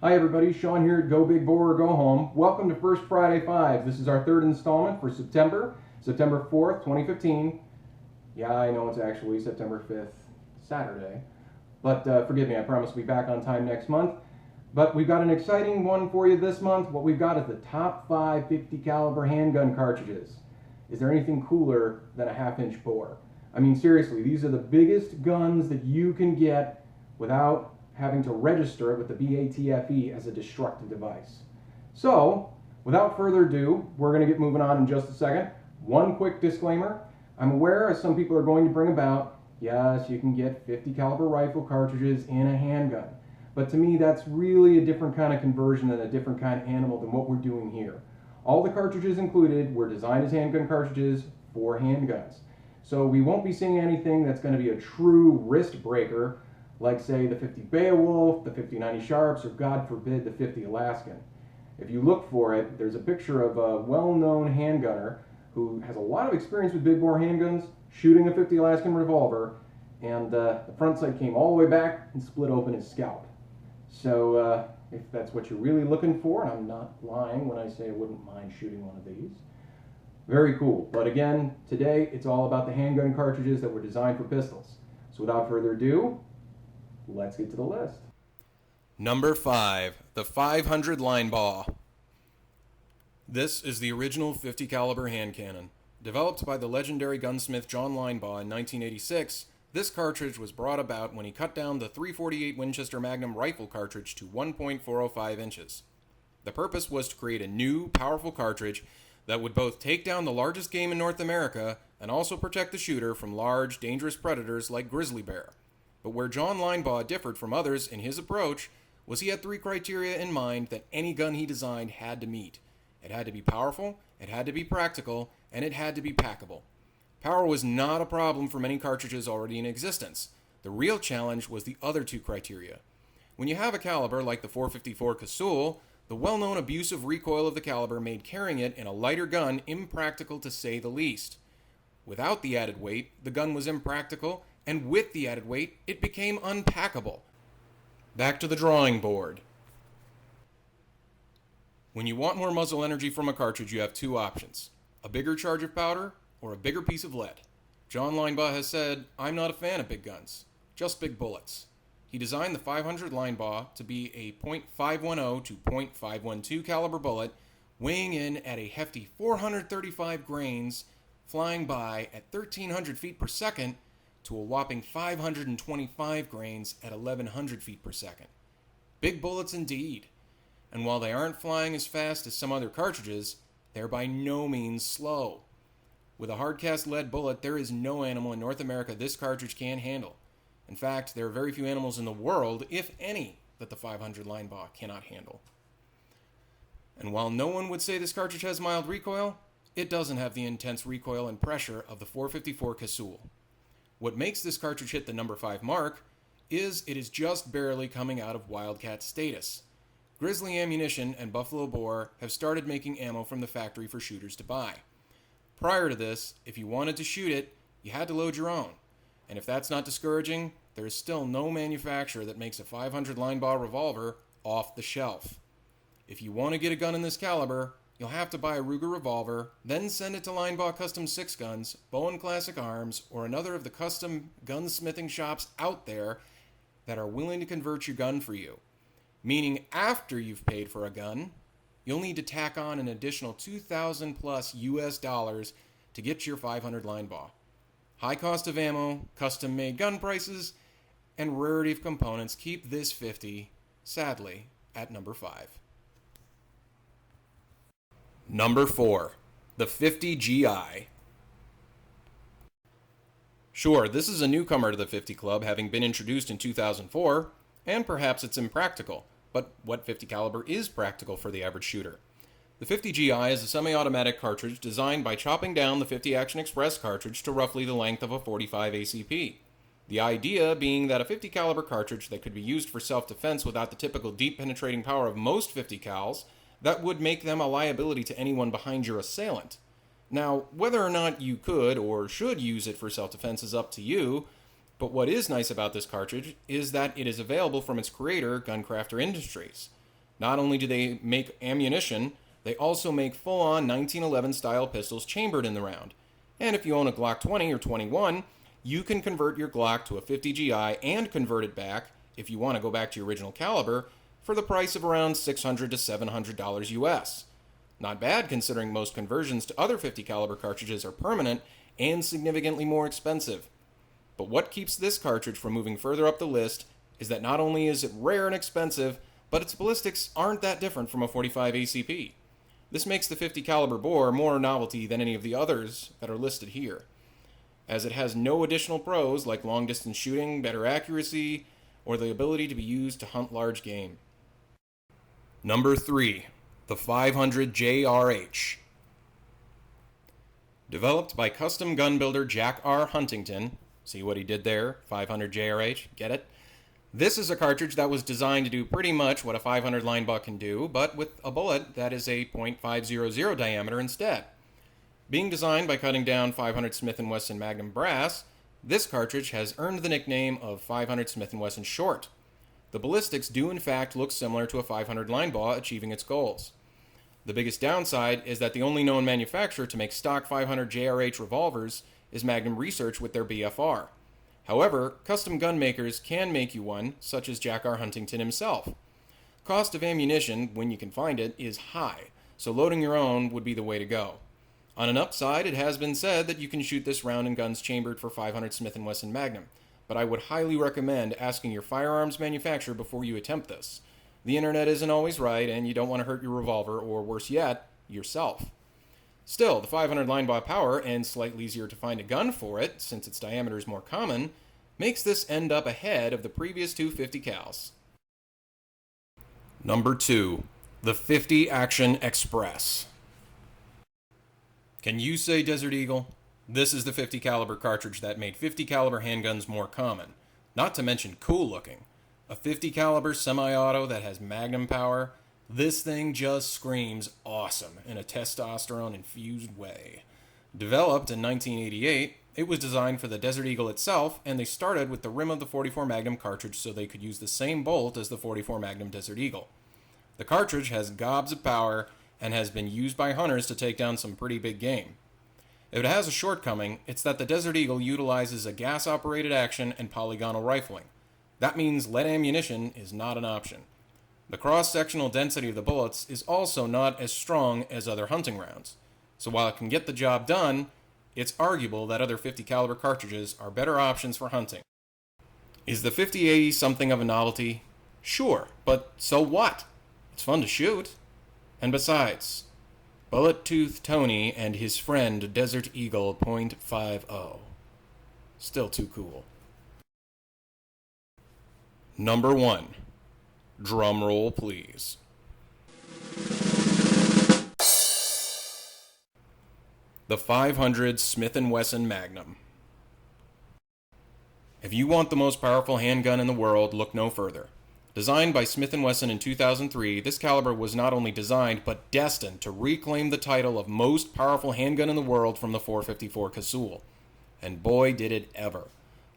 Hi everybody, Sean here at Go Big Bore or Go Home. Welcome to First Friday Fives. This is our third installment for September 4th, 2015. Yeah, I know it's actually September 5th, Saturday. But forgive me, I promise to be back on time next month. But we've got an exciting one for you this month. What we've got is the top 5 50 caliber handgun cartridges. Is there anything cooler than a half-inch bore? I mean, seriously, these are the biggest guns that you can get without having to register it with the BATFE as a destructive device. So, without further ado, we're going to get moving on in just a second. One quick disclaimer. I'm aware, as some people are going to bring about, yes, you can get 50 caliber rifle cartridges in a handgun. But to me, that's really a different kind of conversion and a different kind of animal than what we're doing here. All the cartridges included were designed as handgun cartridges for handguns. So we won't be seeing anything that's going to be a true wrist breaker, like say the 50 Beowulf, the 50-90 Sharps, or God forbid the 50 Alaskan. If you look for it, there's a picture of a well-known handgunner who has a lot of experience with big bore handguns, shooting a 50 Alaskan revolver, and the front sight came all the way back and split open his scalp. So if that's what you're really looking for, and I'm not lying when I say I wouldn't mind shooting one of these, very cool. But again, today it's all about the handgun cartridges that were designed for pistols. So without further ado, let's get to the list. Number 5, the 500 Linebaugh. This is the original 50 caliber hand cannon. Developed by the legendary gunsmith John Linebaugh in 1986, this cartridge was brought about when he cut down the .348 Winchester Magnum rifle cartridge to 1.405 inches. The purpose was to create a new, powerful cartridge that would both take down the largest game in North America and also protect the shooter from large, dangerous predators like grizzly bear. But where John Linebaugh differed from others in his approach was he had 3 criteria in mind that any gun he designed had to meet. It had to be powerful, it had to be practical, and it had to be packable. Power was not a problem for many cartridges already in existence. The real challenge was the other 2 criteria. When you have a caliber like the .454 Casull, the well-known abusive recoil of the caliber made carrying it in a lighter gun impractical to say the least. Without the added weight, the gun was impractical, and with the added weight, it became unpackable. Back to the drawing board. When you want more muzzle energy from a cartridge, you have 2 options: a bigger charge of powder or a bigger piece of lead. John Linebaugh has said, "I'm not a fan of big guns, just big bullets." He designed the 500 Linebaugh to be a .510 to .512 caliber bullet, weighing in at a hefty 435 grains, flying by at 1,300 feet per second, to a whopping 525 grains at 1,100 feet per second. Big bullets indeed. And while they aren't flying as fast as some other cartridges, they're by no means slow. With a hard-cast lead bullet, there is no animal in North America this cartridge can handle. In fact, there are very few animals in the world, if any, that the 500 Linebaugh cannot handle. And while no one would say this cartridge has mild recoil, it doesn't have the intense recoil and pressure of the .454 Casull. What makes this cartridge hit the number 5 mark is it is just barely coming out of Wildcat status. Grizzly Ammunition and Buffalo Bore have started making ammo from the factory for shooters to buy. Prior to this, if you wanted to shoot it, you had to load your own. And if that's not discouraging, there is still no manufacturer that makes a 500 Linebaugh revolver off the shelf. If you want to get a gun in this caliber, you'll have to buy a Ruger revolver, then send it to Linebaugh Custom 6 Guns, Bowen Classic Arms, or another of the custom gunsmithing shops out there that are willing to convert your gun for you. Meaning after you've paid for a gun, you'll need to tack on an additional $2,000 plus US dollars to get your 500 Linebaugh. High cost of ammo, custom-made gun prices, and rarity of components keep this 50, sadly, at number 5. Number 4, the 50 GI. Sure, this is a newcomer to the 50 Club, having been introduced in 2004, and perhaps it's impractical, but what 50 caliber is practical for the average shooter? The 50 GI is a semi-automatic cartridge designed by chopping down the 50 Action Express cartridge to roughly the length of a .45 ACP. The idea being that a 50 caliber cartridge that could be used for self-defense without the typical deep penetrating power of most 50 cals, that would make them a liability to anyone behind your assailant. Now, whether or not you could or should use it for self-defense is up to you, but what is nice about this cartridge is that it is available from its creator, Guncrafter Industries. Not only do they make ammunition, they also make full-on 1911 style pistols chambered in the round. And if you own a Glock 20 or 21, you can convert your Glock to a 50 GI and convert it back, if you want to go back to your original caliber, for the price of around $600 to $700 US. Not bad considering most conversions to other 50 caliber cartridges are permanent and significantly more expensive. But what keeps this cartridge from moving further up the list is that not only is it rare and expensive, but its ballistics aren't that different from a 45 ACP. This makes the 50 caliber bore more novelty than any of the others that are listed here, as it has no additional pros like long distance shooting, better accuracy, or the ability to be used to hunt large game. Number 3. The 500 JRH. Developed by custom gun builder Jack R. Huntington. See what he did there? 500 JRH. Get it? This is a cartridge that was designed to do pretty much what a 500 Linebaugh can do, but with a bullet that is a .500 diameter instead. Being designed by cutting down 500 Smith & Wesson Magnum brass, this cartridge has earned the nickname of 500 Smith & Wesson Short. The ballistics do in fact look similar to a 500 Linebaugh achieving its goals. The biggest downside is that the only known manufacturer to make stock 500 JRH revolvers is Magnum Research with their BFR. However, custom gun makers can make you one, such as Jack R. Huntington himself. Cost of ammunition, when you can find it, is high, so loading your own would be the way to go. On an upside, it has been said that you can shoot this round in guns chambered for 500 Smith & Wesson Magnum, but I would highly recommend asking your firearms manufacturer before you attempt this. The internet isn't always right, and you don't want to hurt your revolver, or worse yet, yourself. Still, the 500 Linebaugh power, and slightly easier to find a gun for it, since its diameter is more common, makes this end up ahead of the previous two 50 cals. Number 2. The 50 Action Express. Can you say Desert Eagle? This is the 50 caliber cartridge that made 50 caliber handguns more common, not to mention cool looking. A 50 caliber semi-auto that has Magnum power, this thing just screams awesome in a testosterone infused way. Developed in 1988, it was designed for the Desert Eagle itself, and they started with the rim of the 44 Magnum cartridge so they could use the same bolt as the 44 Magnum Desert Eagle. The cartridge has gobs of power and has been used by hunters to take down some pretty big game. If it has a shortcoming, it's that the Desert Eagle utilizes a gas-operated action and polygonal rifling. That means lead ammunition is not an option. The cross-sectional density of the bullets is also not as strong as other hunting rounds. So while it can get the job done, it's arguable that other 50 caliber cartridges are better options for hunting. Is the 5080 something of a novelty? Sure, but so what? It's fun to shoot. And besides, Bullet Tooth Tony and his friend Desert Eagle .50. Still too cool. Number 1. Drum roll, please. The 500 Smith & Wesson Magnum. If you want the most powerful handgun in the world, look no further. Designed by Smith & Wesson in 2003, this caliber was not only designed, but destined to reclaim the title of most powerful handgun in the world from the 454 Casull. And boy did it ever.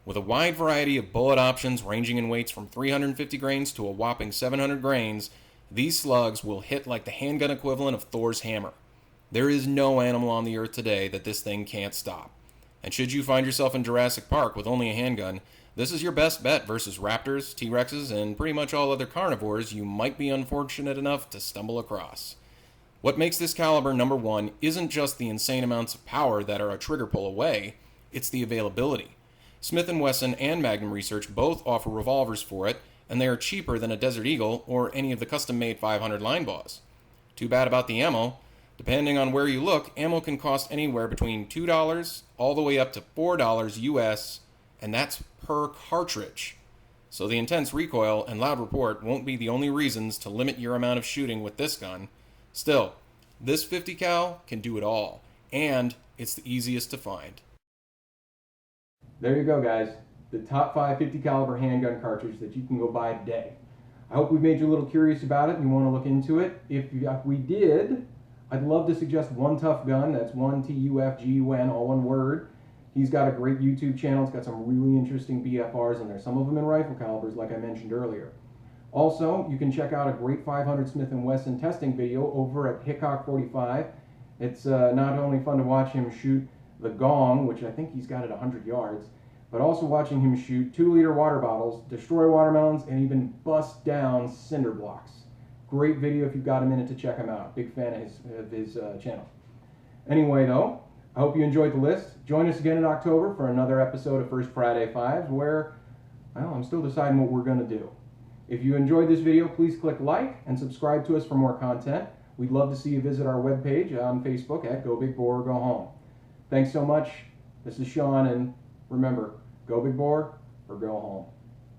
With a wide variety of bullet options ranging in weights from 350 grains to a whopping 700 grains, these slugs will hit like the handgun equivalent of Thor's hammer. There is no animal on the earth today that this thing can't stop. And should you find yourself in Jurassic Park with only a handgun, this is your best bet versus raptors, T-Rexes, and pretty much all other carnivores you might be unfortunate enough to stumble across. What makes this caliber number 1 isn't just the insane amounts of power that are a trigger pull away, it's the availability. Smith & Wesson and Magnum Research both offer revolvers for it, and they are cheaper than a Desert Eagle or any of the custom-made 500 Linebaughs. Too bad about the ammo. Depending on where you look, ammo can cost anywhere between $2 all the way up to $4 US, and that's per cartridge. So the intense recoil and loud report won't be the only reasons to limit your amount of shooting with this gun. Still, this 50 cal can do it all, and it's the easiest to find. There you go, guys. The top 5 50 caliber handgun cartridge that you can go buy today. I hope we made you a little curious about it and you want to look into it. If we did, I'd love to suggest One Tough Gun. That's OneTUFGUN, all one word. He's got a great YouTube channel. It's got some really interesting BFRs in there. Some of them in rifle calibers, like I mentioned earlier. Also, you can check out a great 500 Smith & Wesson testing video over at Hickok 45. It's not only fun to watch him shoot the gong, which I think he's got at 100 yards, but also watching him shoot 2-liter water bottles, destroy watermelons, and even bust down cinder blocks. Great video if you've got a minute to check him out. Big fan of his channel. Anyway, though, I hope you enjoyed the list. Join us again in October for another episode of First Friday Fives, where, well, I'm still deciding what we're going to do. If you enjoyed this video, please click like and subscribe to us for more content. We'd love to see you visit our webpage on Facebook at Go Big Boar or Go Home. Thanks so much. This is Sean, and remember, go big boar or go home.